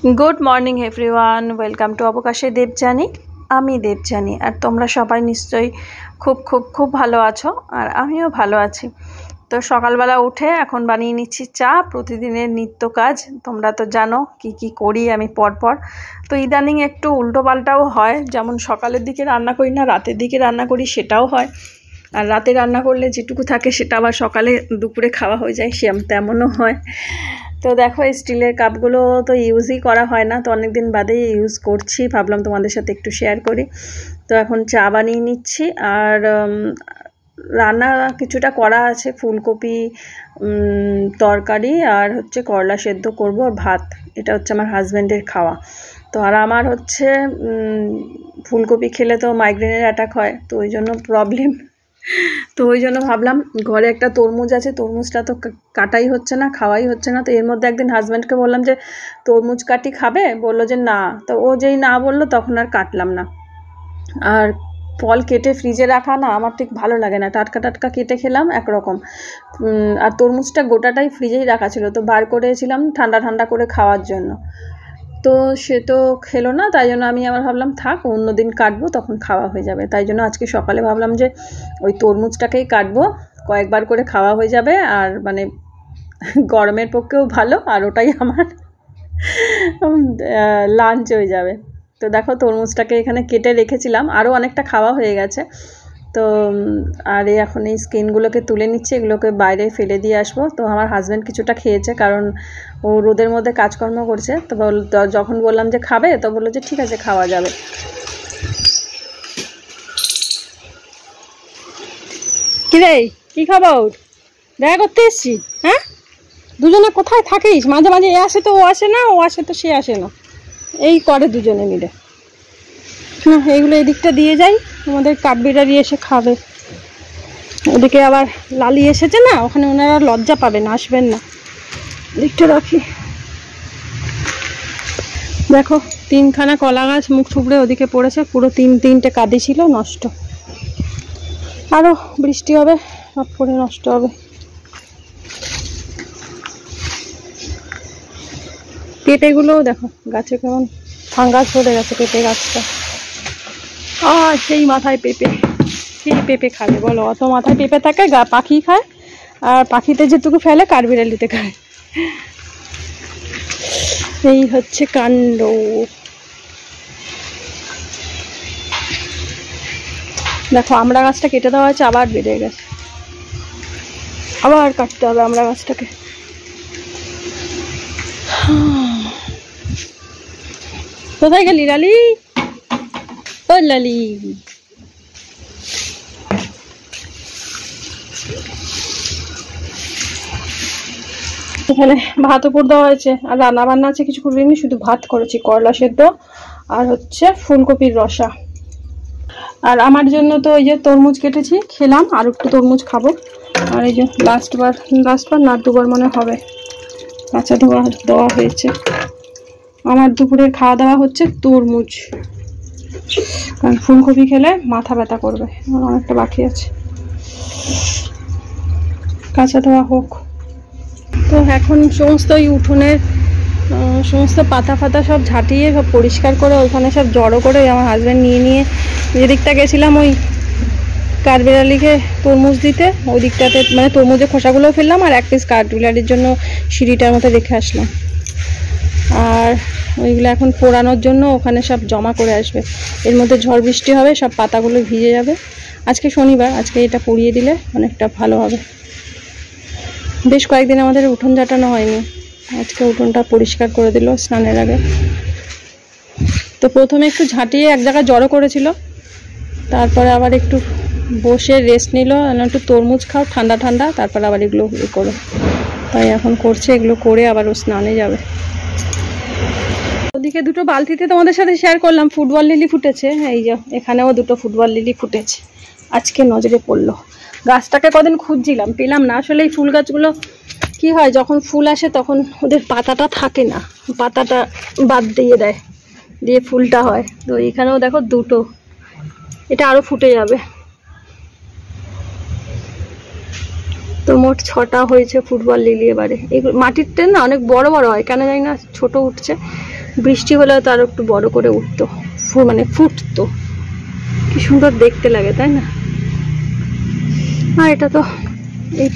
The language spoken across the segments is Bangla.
Good morning everyone welcome to अवकाशे देवजानी। आमी देवजानी और तोमरा सबाई निश्चय खूब खूब खूब भालो आछो और आमिओ भालो आछि। तो सकालबेला उठे एखन बानिये निচ্ছি चा, प्रतिदिनेर नित्य काज। तोमरा तो जानो की करी आमी परपर। तो इदानिंग एकटू उल्टो पाल्टाओ हय, जेमन सकालेर दिके रान्ना करी ना रातेर दिके रान्ना करी सेटाओ हय। और राते रान्ना करले जेटुकू थाके सेटा आबार सकाले दुपुरे खावा हये जाय तेमनও हय। तो देखो स्टीलेर कापगुलो तो यूज ही करा हय ना, तो अनेक दिन बादे यूज करछि, भाबलाम तोमादेर साथे एकटू शेयर करी। तो एखन चा बानिये निচ্ছি और रान्ना किछुटा करा आछे, फुलकपि तरकारी और होच्छे करला सेদ্ধ करब और भात। एटा होच्छे आमार हाजबेंडेर खावा। तो और आमार होच्छे फुलकपि खेले तो माइग्रेनेर अटैक हय, तो ओई जोन्नो प्रब्लेम। तो ওই জন্য ভাবলাম ঘরে একটা তরমুজ আছে, তরমুজটা তো কাটাই হচ্ছে না, খাওয়াই হচ্ছে না। তো এর মধ্যে একদিন হাজব্যান্ডকে বললাম যে তরমুজ কাটি খাবে, বললো যে না। তো ও যেই না বললো তখন আর কাটলাম না। আর ফল কেটে ফ্রিজে রাখা না আমার ঠিক ভালো লাগে না, টাটকা টাটকা কেটে খেলাম একরকম। আর তরমুজটা গোটাটাই ফ্রিজেই রাখা ছিল, তো বার করেছিলাম ঠান্ডা ঠান্ডা করে খাওয়ার জন্য। তো সে তো খেলো না, তাই জন্য আমি আবার ভাবলাম থাক অন্য দিন কাটবো, তখন খাওয়া হয়ে যাবে। তাই জন্য আজকে সকালে ভাবলাম যে ওই তরমুজটাকেই কাটবো, কয়েকবার করে খাওয়া হয়ে যাবে আর মানে গরমের পক্ষেও ভালো, আর ওটাই আমার লাঞ্চ হয়ে যাবে। তো দেখো তরমুজটাকে এখানে কেটে রেখেছিলাম, আরও অনেকটা খাওয়া হয়ে গেছে। তো আর এখন এই স্কিনগুলোকে তুলে নিচ্ছি, এগুলোকে বাইরে ফেলে দিয়ে আসবো। তো আমার হাজব্যান্ড কিছুটা খেয়েছে, কারণ ও রোদের মধ্যে কাজকর্ম করছে। তো যখন বললাম যে খাবে, তো বললো যে ঠিক আছে খাওয়া যাবে। কি রে, কি খবর? দেখা করতে এসছি? হ্যাঁ, দুজনে কোথায় থাকিস? মাঝে মাঝে এ আসে তো ও আসে না, ও আসে তো সে আসে না, এই করে দুজনে মিলে। না এইগুলো এই দিকটা দিয়ে যাই, আমাদের কাঠবিড়ারি এসে খাবে। ওদিকে আবার লালি এসেছে না, ওখানে ওনারা লজ্জা পাবেন, আসবেন না। দিকটা রাখি। দেখো তিনখানা কলা গাছ মুখ থুবড়ে ওদিকে পড়েছে, পুরো তিনটে কাঁদি ছিল নষ্ট। আরও বৃষ্টি হবে, সব পড়ে নষ্ট হবে। পেঁপেগুলোও দেখো গাছে কেমন ফাঙ্গাস ধরে গেছে পেঁপে গাছটা। সেই মাথায় পেঁপে, সেই পেঁপে খাবে বলো? অত মাথায় পেঁপে থাকে, পাখি খায়, আর পাখিতে যেটুকু ফেলে কাঠবিড়ালিতে খায়। এই হচ্ছে কাণ্ড। দেখো আমড়া গাছটা কেটে দেওয়া হয়েছে, আবার বেড়ে গেছে, আবার কাটতে হবে আমড়া গাছটাকে। কোথায় গেলি লালি? ও লালি, এখানে ভাত উপর দেওয়া হয়েছে, আর রান্না বান্না আছে কিছু করিনি, শুধু ভাত করেছি, করলা সেদ্ধ আর হচ্ছে ফুলকপির রসা। আর আমার জন্য তো ওই যে তরমুজ কেটেছি, খেলাম, আর একটু তরমুজ খাবো। আর এই যে লাস্টবার না দুবার মনে হবে কাঁচা দেওয়া হয়েছে। আমার দুপুরের খাওয়া দাওয়া হচ্ছে তরমুজ, কারণ ফুলকপি খেলে মাথা ব্যথা করবে। আমার অনেকটা বাকি আছে, কাঁচা দেওয়া হোক। তো এখন সমস্ত এই উঠোনের সমস্ত পাতা ফাতা সব ঝাঁটিয়ে সব পরিষ্কার করে ওখানে সব জড়ো করে আমার হাজব্যান্ড নিয়ে যে দিকটা গেছিলাম ওই কাঠবিড়ালিকে তরমুজ দিতে, ওই দিকটাতে মানে তরমুজের খোসাগুলো ফেললাম, আর এক পিস কাঠবিড়ালির জন্য সিঁড়িটার মতো রেখে আসলাম। আর ওইগুলো এখন পোড়ানোর জন্য ওখানে সব জমা করে আসবে। এর মধ্যে ঝড় বৃষ্টি হবে, সব পাতাগুলো ভিজে যাবে। আজকে শনিবার, আজকে এটা পুড়িয়ে দিলে অনেকটা ভালো হবে। বেশ কয়েকদিন আমাদের উঠোন ঝাঁটানো হয়নি, আজকে উঠোনটা পরিষ্কার করে দিল স্নানের আগে। তো প্রথমে একটু ঝাঁটিয়ে এক জায়গায় জড়ো করেছিল, তারপরে আবার একটু বসে রেস্ট নিল, একটু তরমুজ খাও ঠান্ডা ঠান্ডা, তারপর আবার এগুলো করো। তাই এখন করছে, এগুলো করে আবার ও স্নানে যাবে। ওদিকে দুটো বালতিতে তোমাদের সাথে শেয়ার করলাম ফুটবল লিলি ফুটেছে, এই যে এখানেও দুটো ফুটবল লিলি ফুটেছে, আজকে নজরে পড়লো। গাছটাকে কদিন খুঁজছিলাম, পেলাম না। আসলে এই ফুল গাছগুলো কি হয়, যখন ফুল আসে তখন ওদের পাতাটা থাকে না, পাতাটা বাদ দিয়ে দেয়, দিয়ে ফুলটা হয়। তো এখানেও দেখো দুটো, এটা আরও ফুটে যাবে। তো মোট 6টা হয়েছে ফুটবল লিলি এবারে। এগুলো মাটিরটা না অনেক বড় বড় হয়, কেন জানি না ছোট উঠছে। বৃষ্টি হলেও তো আরো একটু বড় করে উঠতো, মানে ফুটতো, কি সুন্দর দেখতে লাগে তাই না। আর এটা তো এই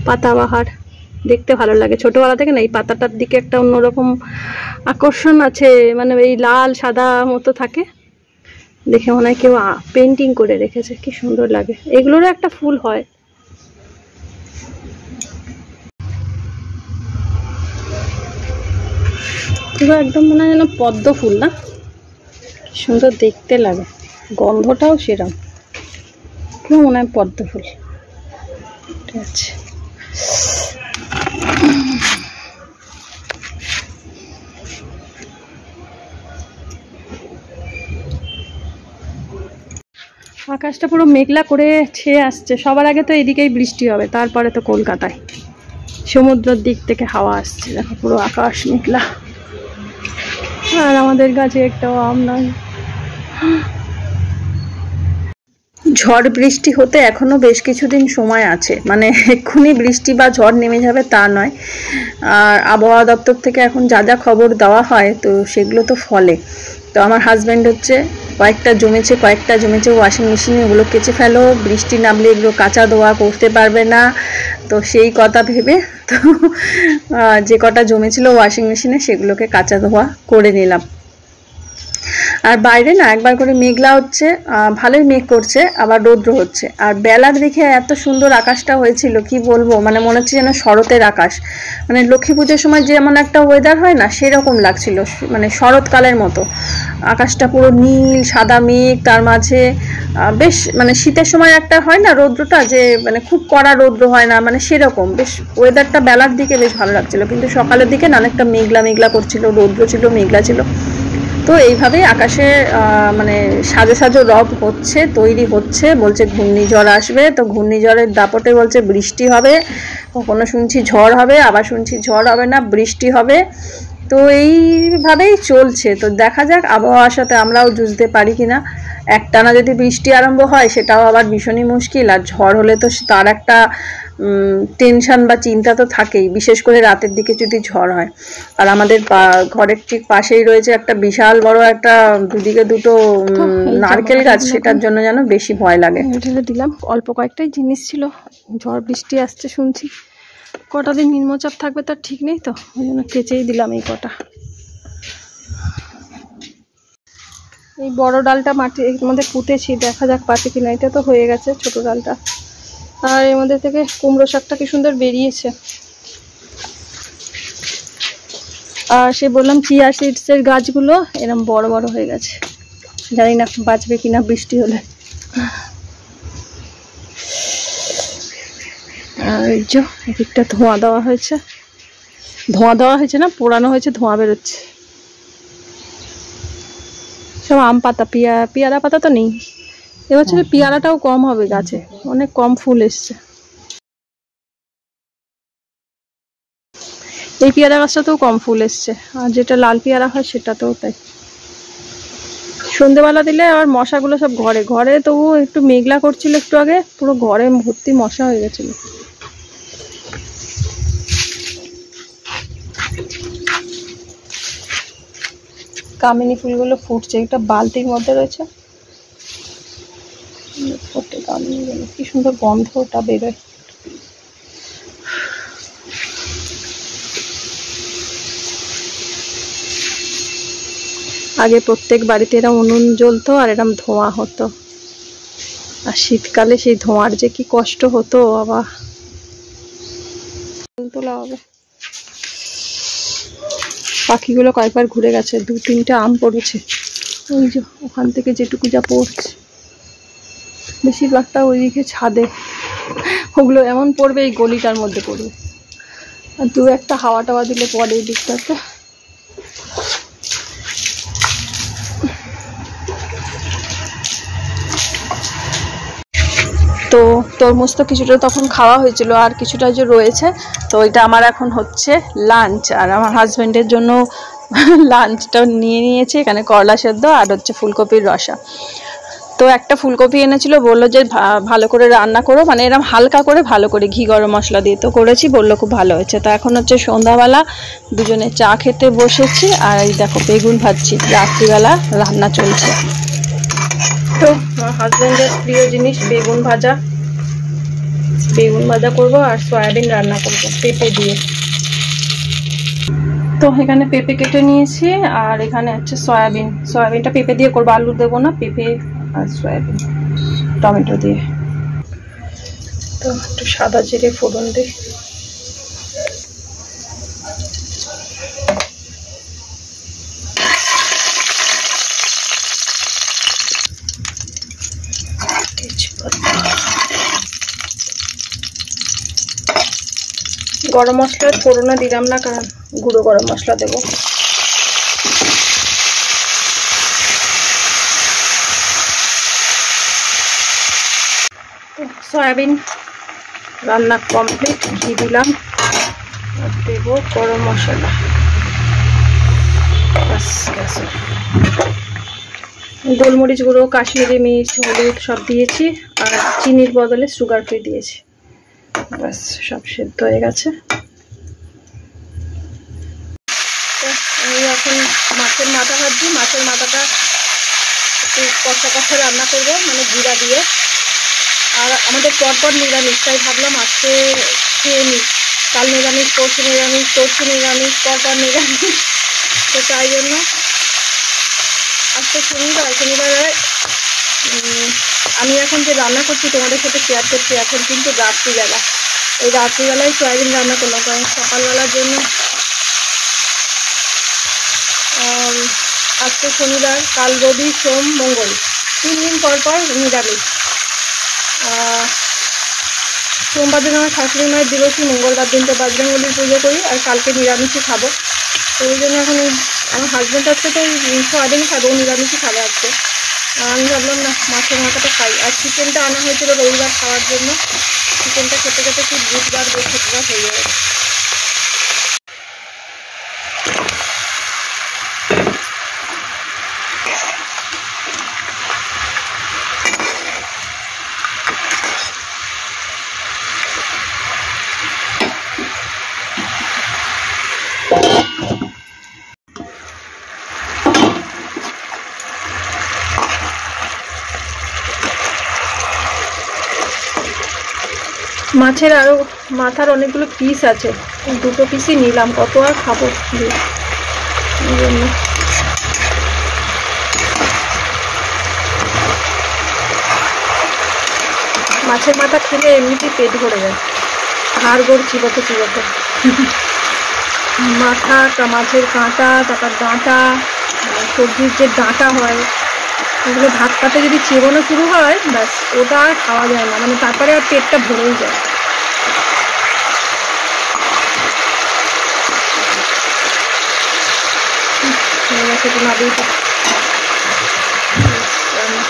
পাতাবাহার দেখতে ভালো লাগে ছোটবেলা থেকে না, এই পাতাটার দিকে একটা অন্যরকম আকর্ষণ আছে, মানে এই লাল সাদা মতো থাকে, দেখে মনে হয় কেউ পেন্টিং করে রেখেছে, কি সুন্দর লাগে। এগুলোরও একটা ফুল হয়। পুরো একদম মনে হয় যেন পদ্ম ফুল না, সুন্দর দেখতে লাগে, গন্ধটাও সেরকম, পুরো মনে হয় পদ্ম ফুল। ঠিক আছে, আকাশটা পুরো মেঘলা করে ছেয়ে আসছে। সবার আগে তো এদিকেই বৃষ্টি হবে, তারপরে তো কলকাতায় সমুদ্রের দিক থেকে হাওয়া আসছে, দেখো পুরো আকাশ মেঘলা। আর আমাদের গাছে একটাও আম নাই। ঝড় বৃষ্টি হতে এখনো বেশ কিছুদিন সময় আছে, মানে এক্ষুনি বৃষ্টি বা ঝড় নেমে যাবে তা নয়। আর আবহাওয়া দপ্তর থেকে এখন যা যা খবর দেওয়া হয় তো সেগুলো তো ফলে। তো আমার হাজব্যান্ড হচ্ছে কয়েকটা জমেছে ওয়াশিং মেশিনে, ওগুলো কেচে ফেলো, বৃষ্টি নামলে এগুলো কাচা ধোয়া করতে পারবে না। তো সেই কথা ভেবে তো যে কটা জমেছিল ওয়াশিং মেশিনে সেগুলোকে কাচা ধোয়া করে নিলাম। আর বাইরে না একবার করে মেঘলা হচ্ছে, ভালোই মেঘ করছে, আবার রৌদ্র হচ্ছে। আর বেলার দিকে এত সুন্দর আকাশটা হয়েছিল কি বলবো, মানে মনে হচ্ছে যেন শরতের আকাশ, মানে লক্ষ্মী পুজোর সময় যেমন একটা ওয়েদার হয় না সেরকম লাগছিল, মানে শরৎকালের মতো। আকাশটা পুরো নীল সাদা মেঘ, তার মাঝে বেশ মানে শীতের সময় একটা হয় না রৌদ্রটা, যে মানে খুব কড়া রৌদ্র হয় না, মানে সেরকম বেশ ওয়েদারটা বেলার দিকে বেশ ভালো লাগছিল। কিন্তু সকালের দিকে না অনেকটা মেঘলা মেঘলা করছিল, রৌদ্র ছিল, মেঘলা ছিল। তো এইভাবেই আকাশে মানে সাজো সাজো রব হচ্ছে, তৈরি হচ্ছে। বলছে ঘূর্ণিঝড় আসবে, তো ঘূর্ণিঝড়ের দাপটে বলছে বৃষ্টি হবে, কখনো শুনছি ঝড় হবে, আবার শুনছি ঝড় হবে না বৃষ্টি হবে। তো এইভাবেই চলছে। তো দেখা যাক আবহাওয়ার সাথে আমরাও যুঝতে পারি কিনা। একটানা যদি বৃষ্টি আরম্ভ হয় সেটাও আবার ভীষণই মুশকিল, আর ঝড় হলে তো তার একটা টেনশন বা চিন্তা তো থাকেই, বিশেষ করে রাতের দিকে যদি ঝড় হয়। আর আমাদের ঘরের ঠিক পাশেই রয়েছে একটা বিশাল বড় একটা দুদিকে দুটো নারকেল গাছ, সেটার জন্য যেন বেশি ভয় লাগে। দিলাম অল্প কয়েকটাই জিনিস ছিল, ঝড় বৃষ্টি আসছে শুনছি, কটা দিন নিম্নচাপ থাকবে তার ঠিক নেই, তো ওই জন্য কেচেই দিলাম এই কটা। এই বড় ডালটা মাটির মধ্যে পুঁতেছি, দেখা যাক পাচ্ছে কিনা। এটা তো হয়ে গেছে ছোট ডালটা। আর এর মধ্যে থেকে কুমড়ো শাকটা কি সুন্দর বেরিয়েছে। আর সে বললাম চিয়া সিডসের গাছগুলো এরকম বড় বড় হয়ে গেছে, জানি না বাঁচবে কিনা বৃষ্টি হলে। আর এই যে এদিকটা ধোঁয়া দেওয়া হয়েছে না, পোড়ানো হয়েছে, ধোঁয়া বেরোচ্ছে। সব আম পাতা, পেয়ারা পাতা তো নেই এবছরে, পেয়ারাটাও কম হবে গাছে, অনেক কম ফুল এসছে। এই পেয়ারা গাছটাতেও কম ফুল এসছে, আর যেটা লাল পেয়ারা হয় সেটাতেও তাই। সন্ধ্যেবেলা দিলে আর মশাগুলো সব ঘরে তবু একটু মেঘলা করছিল, একটু আগে পুরো ঘরে ভর্তি মশা হয়ে গেছিল। কামিনী ফুলগুলো ফুটছে, একটা বালতির মধ্যে রয়েছে, কি সুন্দর গন্ধটা বেরোয়। আগে প্রত্যেক বাড়িতে এরকম উনুন জ্বলতো আর এরকম ধোঁয়া হতো, আর শীতকালে সেই ধোঁয়ার যে কি কষ্ট হতো বাবা। তোলা হবে। পাখিগুলো কয়েকবার ঘুরে গেছে, 2-3টা আম পড়েছে, ওই যে ওখান থেকে যেটুকু যা পড়ছে, বেশিরভাগটা ওইদিকে ছাদে। ওগুলো এমন পড়বে এই গলিটার মধ্যে পড়বে, আর 2-একটা হাওয়া টাওয়া দিলে পরে এই দিকটাতে। তো তরমুজ তো কিছুটা তখন খাওয়া হয়েছিল, আর কিছুটা যে রয়েছে, তো এটা আমার এখন হচ্ছে লাঞ্চ। আর আমার হাজব্যান্ডের জন্য লাঞ্চটা নিয়ে নিয়েছে, এখানে করলা সেদ্ধ আর হচ্ছে ফুলকপির রসা। তো একটা ফুলকপি এনেছিল, বললো যে ভালো করে রান্না করো, মানে এরকম হালকা করে ভালো করে ঘি গরম মশলা দিয়ে। তো করেছি, বললো খুব ভালো হয়েছে। তো এখন হচ্ছে সন্ধ্যাবেলা, দুজনে চা খেতে বসেছি। আর এই দেখো বেগুন ভাজছি, রাত্রিবেলা রান্না চলছে। তো আমার হাজব্যান্ডের প্রিয় জিনিস বেগুন ভাজা। বেগুন ভাজা করবো আর সয়াবিন রান্না করবো পেঁপে দিয়ে। তো এখানে পেঁপে কেটে নিয়েছি, আর এখানে হচ্ছে সয়াবিনটা পেঁপে দিয়ে করবো, আলু দেবো না, পেঁপে আর সয়াবিন টমেটো দিয়ে। তো একটু সাদা জিরে ফোড়ন দিই। গরম মশলার ফোড়নে দিলাম না, কারণ গুঁড়ো গরম মশলা দেবো। সয়াবিন রান্না কমপ্লিট, ঘি দিলাম আর দেবো গরম মশলা। গোলমরিচ গুঁড়ো, কাশ্মীরি মির্চ, হলুদ সব দিয়েছি, আর চিনির বদলে সুগার ফ্রি দিয়েছি। ব্যাস, সব সেদ্ধ হয়ে গেছে। আমি এখন মাছের মাথা ভাজছি। মাছের মাথাটা একটু কষা কষা রান্না করবো, মানে জিরা দিয়ে। আর আমাদের পরপর নিরামিষ, তাই ভাবলাম আজকে খেয়ে নিই। কাল নিরামিষ, পরশু নিরামিষ, পরপর নিরামিষ। তো তাই জন্য আজকে শনিবারে আমি এখন যে রান্না করছি তোমাদের সাথে শেয়ার করছি, এখন কিন্তু রাত্রিবেলা। এই রাত্রিবেলায় সয়াবিন রান্না করলাম, কারণ সকালবেলার জন্য আজকে শনিবার, কাল রবি, সোম, মঙ্গল, 3 দিন পর পর নিরামিষ। সোমবার দিন আমার শাশুড়ি মায়ের দিবসী, মঙ্গলবার দিন তো বজরংবলীর পুজো করি, আর কালকে নিরামিষই খাবো। তো ওই জন্য এখন আমার হাজব্যান্ড আজকে তো সয়াবিন খাবো, নিরামিষই খাবে আজকে। আমি ভাবলাম না, মাছের মাথাটা খাই। আর চিকেনটা আনা হয়েছিল রবিবার খাওয়ার জন্য। চিকেনটা খেতে খেতে কি বুধবার বৃহস্পতিবার হয়ে যাবে। মাছের আরও মাথার অনেকগুলো পিস আছে, 2 পিসই নিলাম, কত আর খাবো। এই জন্য মাছের মাথা খেলে এমনিতেই পেট ভরে যায়, হাড় গোড় চিবাতে চিবাতে। মাথা, মাছের কাঁটা, তারপর ডাঁটা, সবজির যে ডাঁটা হয়, ওগুলো ভাত পাতে যদি চেবানো শুরু হয়, ব্যাস ওটা আর খাওয়া যায় না, মানে তারপরে আর পেটটা ভরেই যায়।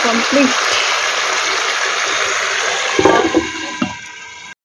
কমপ্লিট।